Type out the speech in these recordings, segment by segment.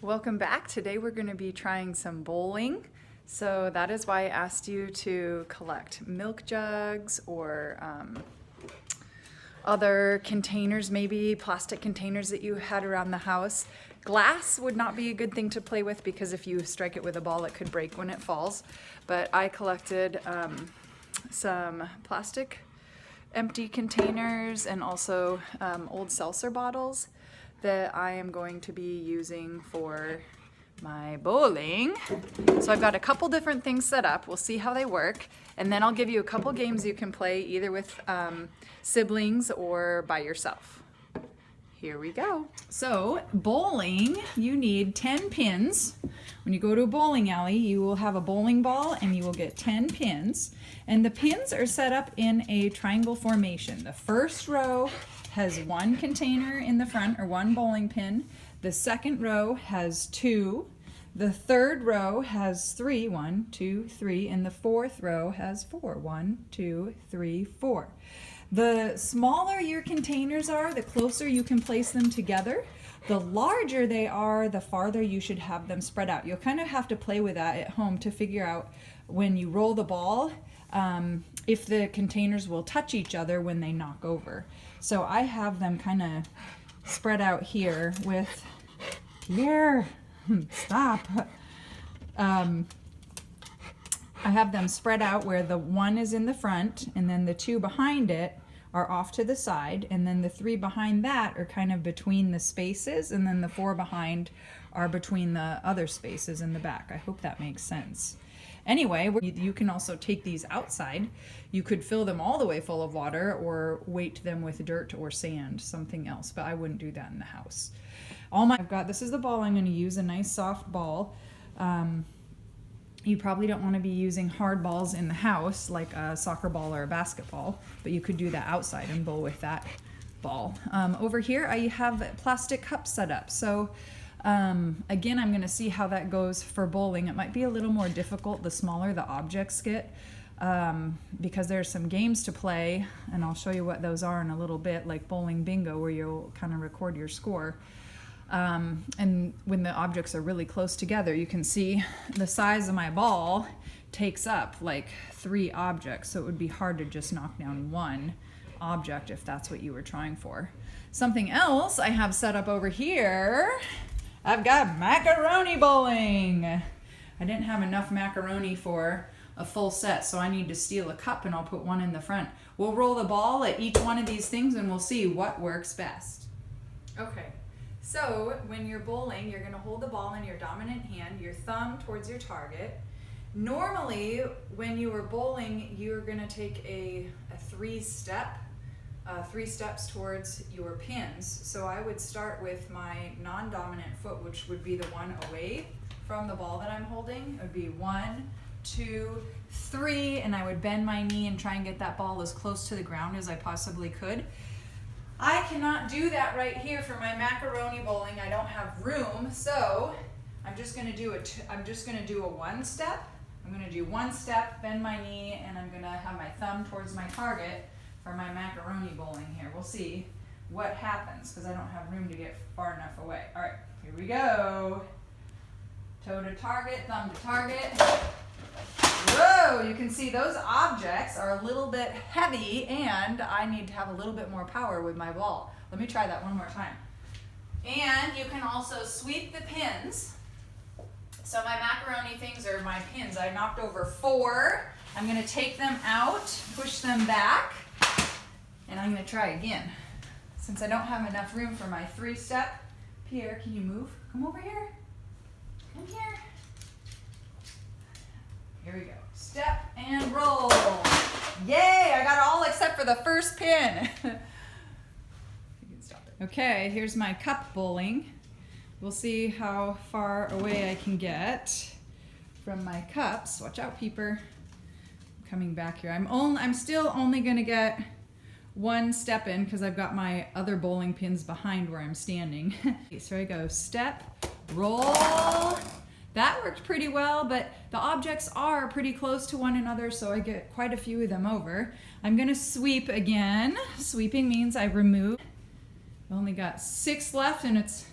Welcome back. Today we're going to be trying some bowling. So that is why I asked you to collect milk jugs or other containers, maybe plastic containers that you had around the house. Glass would not be a good thing to play with because if you strike it with a ball, it could break when it falls. But I collected some plastic empty containers and also old seltzer bottles that I am going to be using for my bowling. So I've got a couple different things set up. We'll see how they work. And then I'll give you a couple games you can play either with siblings or by yourself. Here we go. So bowling, you need 10 pins. When you go to a bowling alley, you will have a bowling ball and you will get 10 pins. And the pins are set up in a triangle formation. The first row has one container in the front, or one bowling pin. The second row has two. The third row has three, 1, 2, 3, and the fourth row has four, 1, 2, 3, 4. The smaller your containers are, the closer you can place them together. The larger they are, the farther you should have them spread out. You'll kind of have to play with that at home to figure out when you roll the ball, if the containers will touch each other when they knock over. So I have them kind of spread out here with, stop. I have them spread out where the one is in the front and then the two behind it are off to the side, and then the three behind that are kind of between the spaces, and then the four behind are between the other spaces in the back. I hope that makes sense. Anyway, you can also take these outside. You could fill them all the way full of water or weight them with dirt or sand, something else, but I wouldn't do that in the house. This is the ball I'm going to use, a nice soft ball. You probably don't want to be using hard balls in the house like a soccer ball or a basketball, but you could do that outside and bowl with that ball. Over here I have plastic cups set up. So again, I'm going to see how that goes for bowling. It might be a little more difficult the smaller the objects get because there's some games to play, and I'll show you what those are in a little bit, like bowling bingo, where you'll kind of record your score. And when the objects are really close together, you can see the size of my ball takes up like 3 objects, so it would be hard to just knock down one object if that's what you were trying for. Something else I have set up over here, I've got macaroni bowling. I didn't have enough macaroni for a full set, so I need to steal a cup and I'll put one in the front. We'll roll the ball at each one of these things and we'll see what works best. Okay. So when you're bowling, you're going to hold the ball in your dominant hand, your thumb towards your target. Normally, when you are bowling, you're going to take a three steps towards your pins. So I would start with my non-dominant foot, which would be the one away from the ball that I'm holding. It would be 1, 2, 3, and I would bend my knee and try and get that ball as close to the ground as I possibly could. I cannot do that right here for my macaroni bowling. I don't have room, so I'm just going to do a one step. I'm going to do one step, bend my knee, and I'm going to have my thumb towards my target for my macaroni bowling here. We'll see what happens because I don't have room to get far enough away. All right, here we go. Toe to target, thumb to target. Whoa, you can see those objects are a little bit heavy and I need to have a little bit more power with my ball. Let me try that one more time. And you can also sweep the pins. So my macaroni things are my pins. I knocked over 4. I'm going to take them out, push them back, and I'm going to try again. Since I don't have enough room for my 3-step, Pierre, can you move? Come over here. Come here. Here we go. Step and roll. Yay! I got it all except for the first pin. You can stop it. Okay, here's my cup bowling. We'll see how far away I can get from my cups. Watch out, Peeper. I'm coming back here. I'm still only going to get 1 step in because I've got my other bowling pins behind where I'm standing. So I go. Step, roll. That worked pretty well, but the objects are pretty close to one another, so I get quite a few of them over. I'm going to sweep again. Sweeping means I remove. I've only got 6 left, and it's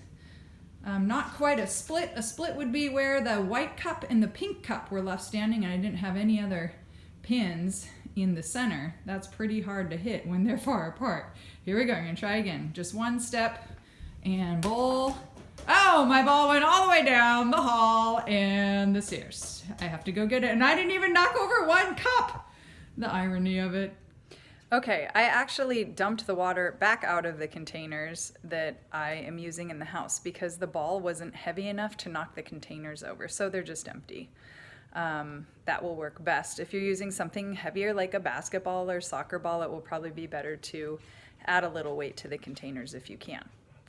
Not quite a split. A split would be where the white cup and the pink cup were left standing and I didn't have any other pins in the center. That's pretty hard to hit when they're far apart. Here we go, I'm gonna try again. Just one step and bowl. Oh, my ball went all the way down the hall and the stairs. I have to go get it and I didn't even knock over one cup. The irony of it. Okay, I actually dumped the water back out of the containers that I am using in the house because the ball wasn't heavy enough to knock the containers over, so they're just empty. That will work best. If you're using something heavier like a basketball or soccer ball, it will probably be better to add a little weight to the containers if you can.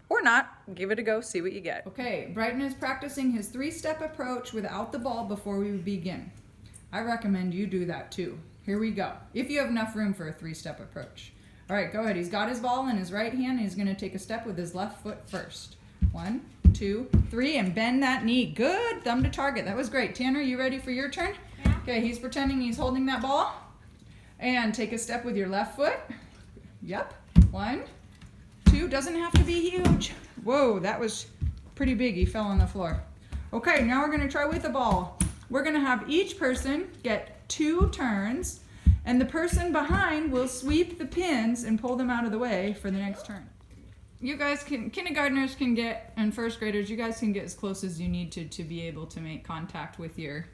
Or not, give it a go, see what you get. Okay, Brighton is practicing his 3-step approach without the ball before we begin. I recommend you do that too. Here we go. If you have enough room for a 3-step approach. All right, go ahead. He's got his ball in his right hand. And he's going to take a step with his left foot first. 1, 2, 3, and bend that knee. Good. Thumb to target. That was great. Tanner, you ready for your turn? Yeah. Okay, he's pretending he's holding that ball. And take a step with your left foot. Yep. 1, 2. Doesn't have to be huge. Whoa, that was pretty big. He fell on the floor. Okay, now we're going to try with the ball. We're going to have each person get 2 turns, and the person behind will sweep the pins and pull them out of the way for the next turn. You guys can, kindergartners can get, and first graders, you guys can get as close as you need to be able to make contact with your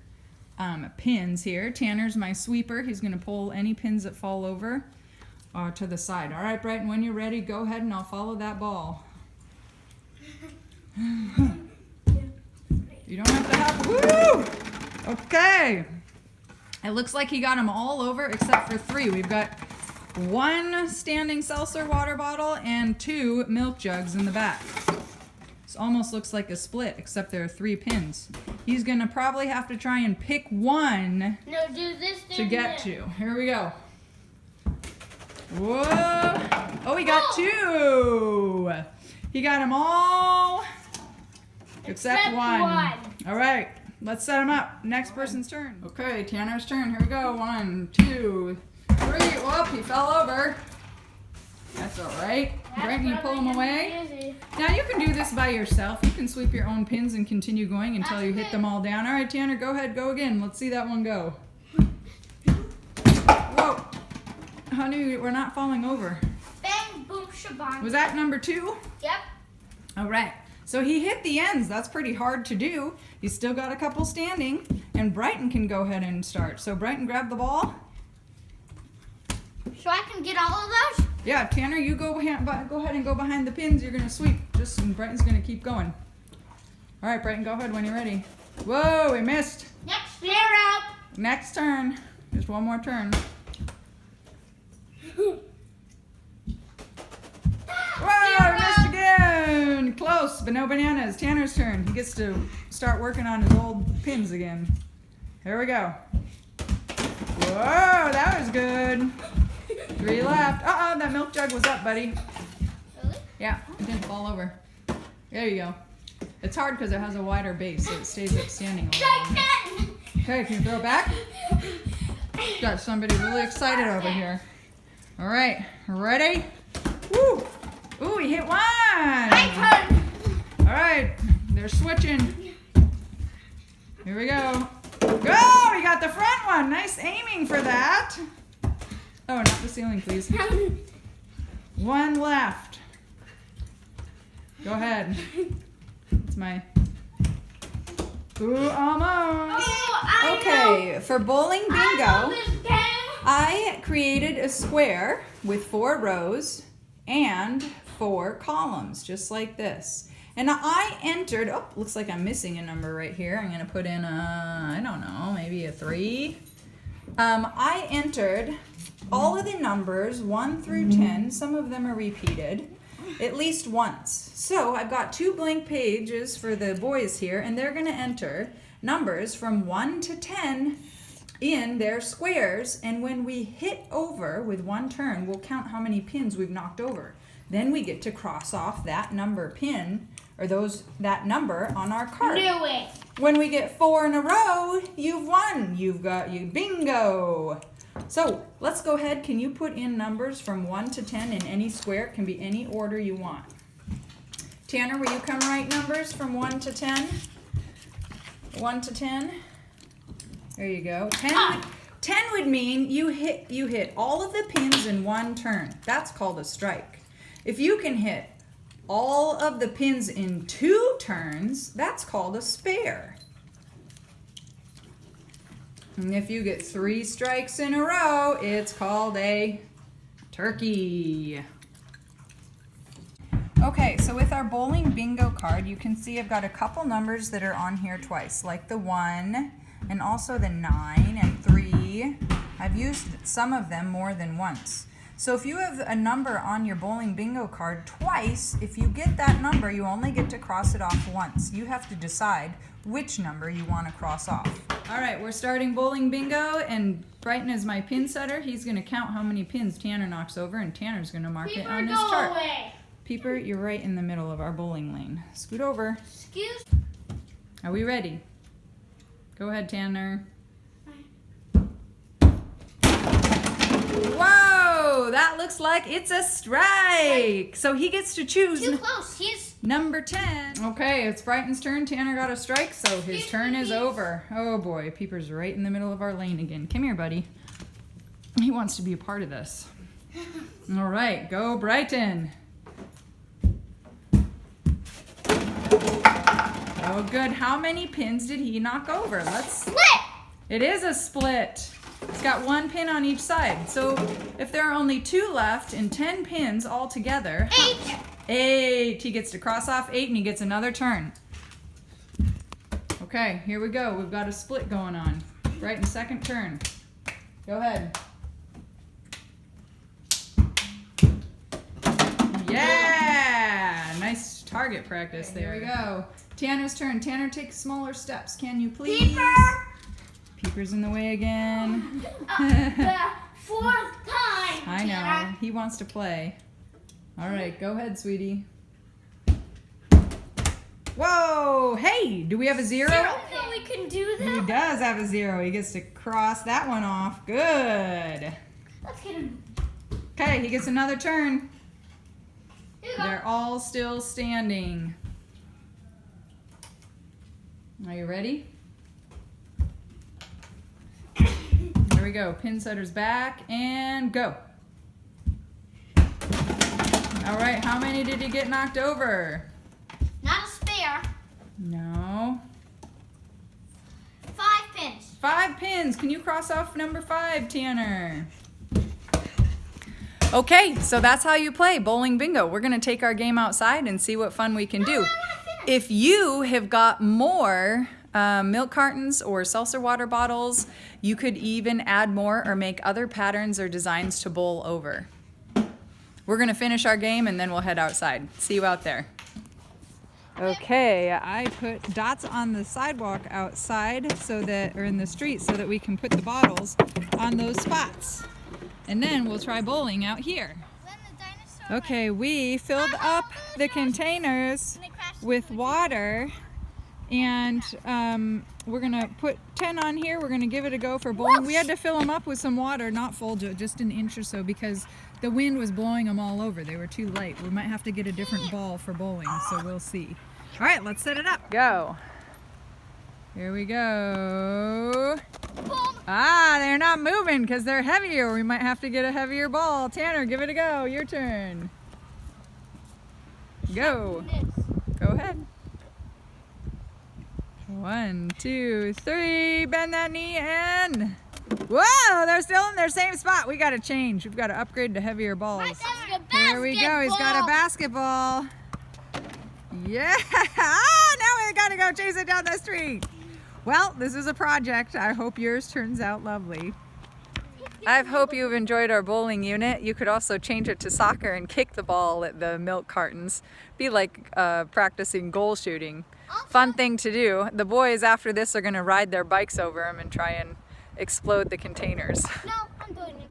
pins here. Tanner's my sweeper. He's going to pull any pins that fall over to the side. All right, Brighton, when you're ready, go ahead and I'll follow that ball. You don't have to have, woo! Okay. It looks like he got them all over except for 3. We've got 1 standing seltzer water bottle and 2 milk jugs in the back. This almost looks like a split, except there are 3 pins. He's gonna probably have to try and pick one to get to. Here we go. Whoa! Oh, he got 2! He got them all except one. All right. Let's set them up. Next person's turn. Okay, Tanner's turn. Here we go. 1, 2, 3. Whoop, he fell over. That's all right. Brighton, you pull him away. Now you can do this by yourself. You can sweep your own pins and continue going until you hit them all down. All right, Tanner, go ahead. Go again. Let's see that one go. Whoa. Honey, we're not falling over. Bang, boom, shabang. Was that number 2? Yep. All right. So he hit the ends. That's pretty hard to do. He's still got a couple standing, and Brighton can go ahead and start. So Brighton, grab the ball. So I can get all of those? Yeah, Tanner, you go ahead and go behind the pins. You're gonna sweep. And Brighton's gonna keep going. All right, Brighton, go ahead when you're ready. Whoa, we missed. Next pair out. Next turn. Just one more turn. Whoa, we missed again. Close, but no bananas. Tanner's turn. He gets to start working on his old pins again. Here we go. Whoa, that was good. 3 left. Uh-oh, that milk jug was up, buddy. Really? Yeah, it didn't fall over. There you go. It's hard because it has a wider base, so it stays up standing a little longer. Okay, can you throw it back? Got somebody really excited over here. All right, ready? Woo! Ooh, he hit 1! My turn! All right, they're switching. Here we go. Go! He got the front one. Nice aiming for that. Oh, not the ceiling, please. 1 left. Go ahead. It's my... Ooh, almost. Oh, Okay, for bowling bingo, I created a square with 4 rows and 4 columns, just like this. And I entered, oh, looks like I'm missing a number right here. I'm gonna put in a, I don't know, maybe a 3. I entered all of the numbers 1 through 10. Some of them are repeated at least once. So I've got 2 blank pages for the boys here, and they're gonna enter numbers from 1 to 10 in their squares, and when we hit over with 1 turn, we'll count how many pins we've knocked over. Then we get to cross off that number pin, or that number on our card. Knew it. When we get 4 in a row, you've won. You've got you bingo. So let's go ahead. Can you put in numbers from 1 to 10 in any square? It can be any order you want. Tanner, will you come write numbers from 1 to 10? 1 to 10. There you go. 10 would mean you hit all of the pins in one turn. That's called a strike. If you can hit all of the pins in 2 turns, that's called a spare. And if you get 3 strikes in a row, it's called a turkey. Okay, so with our bowling bingo card, you can see I've got a couple numbers that are on here twice, like the 1 and also the 9 and 3. I've used some of them more than once. So if you have a number on your bowling bingo card twice, if you get that number, you only get to cross it off once. You have to decide which number you want to cross off. All right, we're starting bowling bingo, and Brighton is my pin setter. He's going to count how many pins Tanner knocks over, and Tanner's going to mark it on his chart. Away. Peeper, you're right in the middle of our bowling lane. Scoot over. Excuse. Are we ready? Go ahead, Tanner. Whoa, that looks like it's a strike. So he gets to choose. Too close. He's number 10. Okay, it's Brighton's turn. Tanner got a strike, so his turn is over. Oh boy, Peeper's right in the middle of our lane again. Come here, buddy. He wants to be a part of this. All right, go Brighton. Oh good, how many pins did he knock over? Let's split. It is a split. It's got 1 pin on each side. So if there are only 2 left and 10 pins all together. 8. 8. He gets to cross off 8 and he gets another turn. Okay, here we go. We've got a split going on. Right in second turn. Go ahead. Yeah! Nice target practice there. Here we go. Tanner's turn. Tanner, take smaller steps. Can you please? Peeper! Peeper's in the way again. The 4th time. I know. He wants to play. All right, go ahead, sweetie. Whoa! Hey, do we have a 0? No, we can do He that. does have a 0. He gets to cross that one off. Good. Let's get him. Okay, he gets another turn. Here you go. They're all still standing. Are you ready? Here we go. Pin setter's back and go. All right, how many did he get knocked over? Not a spare. No. 5 pins. 5 pins. Can you cross off number 5, Tanner? Okay, so that's how you play bowling bingo. We're going to take our game outside and see what fun we can do. If you have got more milk cartons or seltzer water bottles, you could even add more or make other patterns or designs to bowl over. We're going to finish our game and then we'll head outside. See you out there. Okay, I put dots on the sidewalk outside or in the street so that we can put the bottles on those spots. And then we'll try bowling out here. Okay, we filled up the containers with water, and we're gonna put 10 on here. We're gonna give it a go for bowling. We had to fill them up with some water, not full, just an inch or so, because the wind was blowing them all over. They were too light. We might have to get a different ball for bowling, so we'll see. All right, let's set it up. Go. Here we go. Ah, they're not moving because they're heavier. We might have to get a heavier ball. Tanner, give it a go. Your turn. Go. Go ahead. 1, 2, 3. Bend that knee and... Whoa, they're still in their same spot. We got to change. We've got to upgrade to heavier balls. Here we go. He's got a basketball. Yeah. Ah, now we got to go chase it down the street. Well, this is a project. I hope yours turns out lovely. I hope you've enjoyed our bowling unit. You could also change it to soccer and kick the ball at the milk cartons. Be like practicing goal shooting. Fun thing to do. The boys after this are going to ride their bikes over them and try and explode the containers. No, I'm doing it.